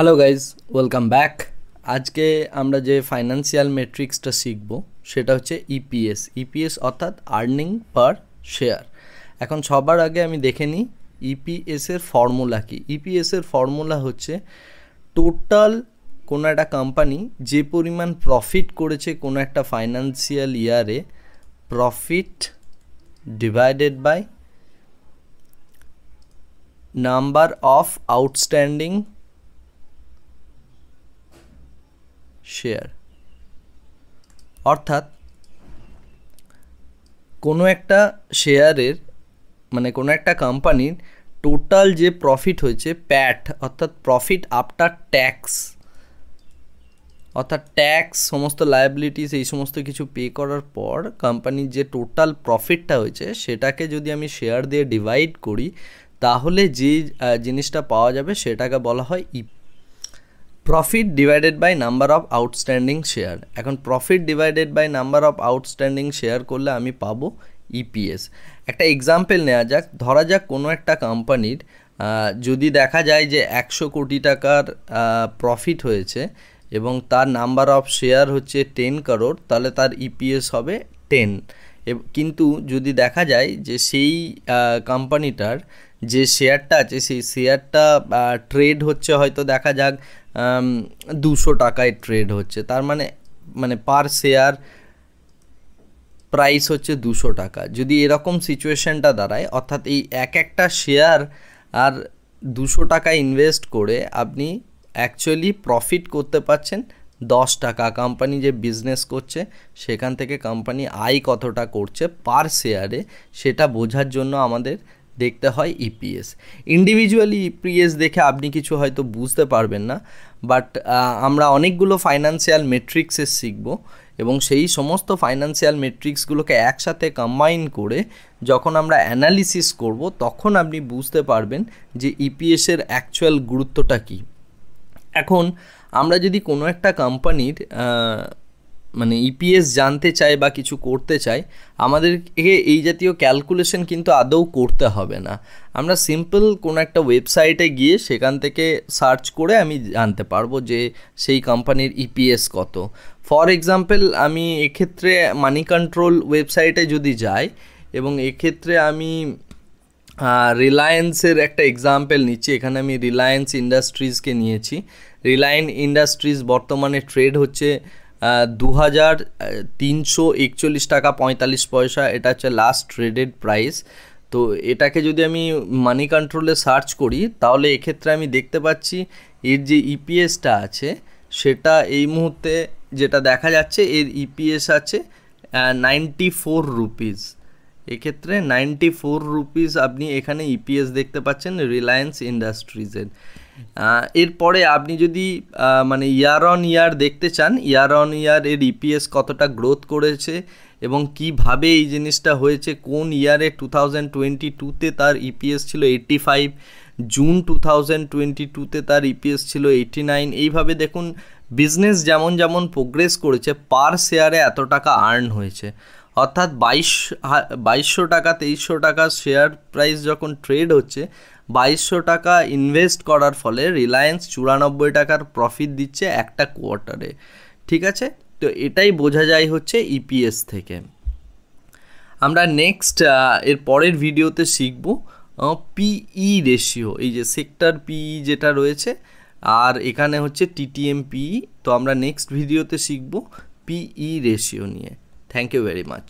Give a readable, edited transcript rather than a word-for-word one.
Hello guys, welcome back. আজকে আমরা যে ফাইন্যান্সিয়াল মেট্রিক্সটা শিখব সেটা হচ্ছে ইপিএস অর্থাৎ আর্নিং পার শেয়ার। এখন সবার আগে আমি দেখে নিই ইপিএসের ফর্মুলা কি। ইপিএসের ফর্মুলা হচ্ছে টোটাল কোনো একটা কোম্পানি যে পরিমাণ প্রফিট করেছে কোনো একটা ফাইন্যান্সিয়াল ইয়ারে, profit divided by number of outstanding share. অর্থাৎ কোনো একটা শেয়ারের মানে কোনো একটা কোম্পানির টোটাল যে প্রফিট হয়েছে, প্যাট অর্থাৎ প্রফিট আফটার ট্যাক্স, অর্থাৎ ট্যাক্স সমস্ত লায়াবিলিটিস এই সমস্ত কিছু পে করার পর কোম্পানির যে টোটাল প্রফিটটা হয়েছে সেটাকে যদি আমি শেয়ার দিয়ে ডিভাইড করি তাহলে যে জিনিসটা পাওয়া যাবে সেটাকে বলা হয় profit divided by number of outstanding share. এখন profit divided by number of outstanding share করলে আমি পাবো ইপিএস। একটা এক্সাম্পল নেওয়া যাক, ধরা যাক কোনো একটা কোম্পানির যদি দেখা যায় যে 100 কোটি টাকার প্রফিট হয়েছে এবং তার নাম্বার অফ শেয়ার হচ্ছে 10 করোড়, তাহলে তার ইপিএস হবে 10। কিন্তু যদি দেখা যায় যে সেই কোম্পানিটার যে শেয়ারটা আছে সেই শেয়ারটা ট্রেড হচ্ছে, হয়তো দেখা যাক 200 টাকায় ট্রেড হচ্ছে, তার মানে পার শেয়ার প্রাইস হচ্ছে 200 টাকা। যদি এরকম সিচুয়েশনটা দাঁড়ায়, অর্থাৎ এই একটা শেয়ার আর 200 টাকা ইনভেস্ট করে আপনি অ্যাকচুয়ালি প্রফিট করতে পারছেন 10 টাকা। কোম্পানি যে বিজনেস করছে সেখান থেকে কোম্পানি আয় কতটা করছে পার শেয়ারে, সেটা বোঝার জন্য আমাদের দেখতে হয় ইপিএস। ইন্ডিভিজুয়ালি ইপিএস দেখে আপনি কিছু হয়তো বুঝতে পারবেন না, বাট আমরা অনেকগুলো ফাইন্যান্সিয়াল মেট্রিক্সে শিখব এবং সেই সমস্ত ফাইন্যান্সিয়াল মেট্রিক্সগুলোকে একসাথে কম্বাইন করে যখন আমরা অ্যানালিসিস করব তখন আপনি বুঝতে পারবেন যে ইপিএসের অ্যাকচুয়াল গুরুত্বটা কী। এখন আমরা যদি কোনো একটা কোম্পানির মানে ইপিএস জানতে চাই বা কিছু করতে চাই, আমাদেরকে এই জাতীয় ক্যালকুলেশন কিন্তু আদৌ করতে হবে না। আমরা সিম্পল কোনো একটা ওয়েবসাইটে গিয়ে সেখান থেকে সার্চ করে আমি জানতে পারবো যে সেই কোম্পানির ইপিএস কত। ফর এক্সাম্পল আমি এক্ষেত্রে মানি কন্ট্রোল ওয়েবসাইটে যদি যাই এবং এক্ষেত্রে আমি রিলায়েন্সের একটা এক্সাম্পল নিচ্ছি, এখানে আমি রিলায়েন্স ইন্ডাস্ট্রিজকে নিয়েছি। রিলায়েন্স ইন্ডাস্ট্রিজ বর্তমানে ট্রেড হচ্ছে 2341 টাকা 45 পয়সা, এটা হচ্ছে লাস্ট ট্রেডেড প্রাইস। তো এটাকে যদি আমি মানি কন্ট্রোলে সার্চ করি তাহলে এক্ষেত্রে আমি দেখতে পাচ্ছি এর যে ইপিএসটা আছে সেটা এই মুহূর্তে যেটা দেখা যাচ্ছে এর ইপিএস আছে 94 রুপিস। এক্ষেত্রে 94 রুপিস আপনি এখানে ইপিএস দেখতে পাচ্ছেন রিলায়েন্স ইন্ডাস্ট্রিজের। এরপরে আপনি যদি মানে ইয়ার অন ইয়ার দেখতে চান, ইয়ার অন ইয়ার এর ইপিএস কতটা গ্রোথ করেছে এবং কিভাবে এই জিনিসটা হয়েছে, কোন ইয়ারে 2022তে তার ইপিএস ছিল 85, জুন 2022তে তার ইপিএস ছিল 89। এইভাবে দেখুন বিজনেস যেমন যেমন প্রোগ্রেস করেছে পার শেয়ারে এত টাকা আর্ন হয়েছে। অর্থাৎ 2200 টাকা 2300 টাকা শেয়ার প্রাইস যখন ট্রেড হচ্ছে, 2200 টাকা ইনভেস্ট করার ফলে রিলায়েন্স 94 টাকার প্রফিট দিচ্ছে একটা কোয়ার্টারে। ঠিক আছে, তো এটাই বোঝা যায় হচ্ছে ইপিএস থেকে। আমরা নেক্সট এর পরের ভিডিওতে শিখব পিই রেশিও, এই যে সেক্টর পিই যেটা রয়েছে, আর এখানে হচ্ছে টিটিএম পিই। তো আমরা নেক্সট ভিডিওতে শিখব পিই রেশিও নিয়ে। Thank you very much.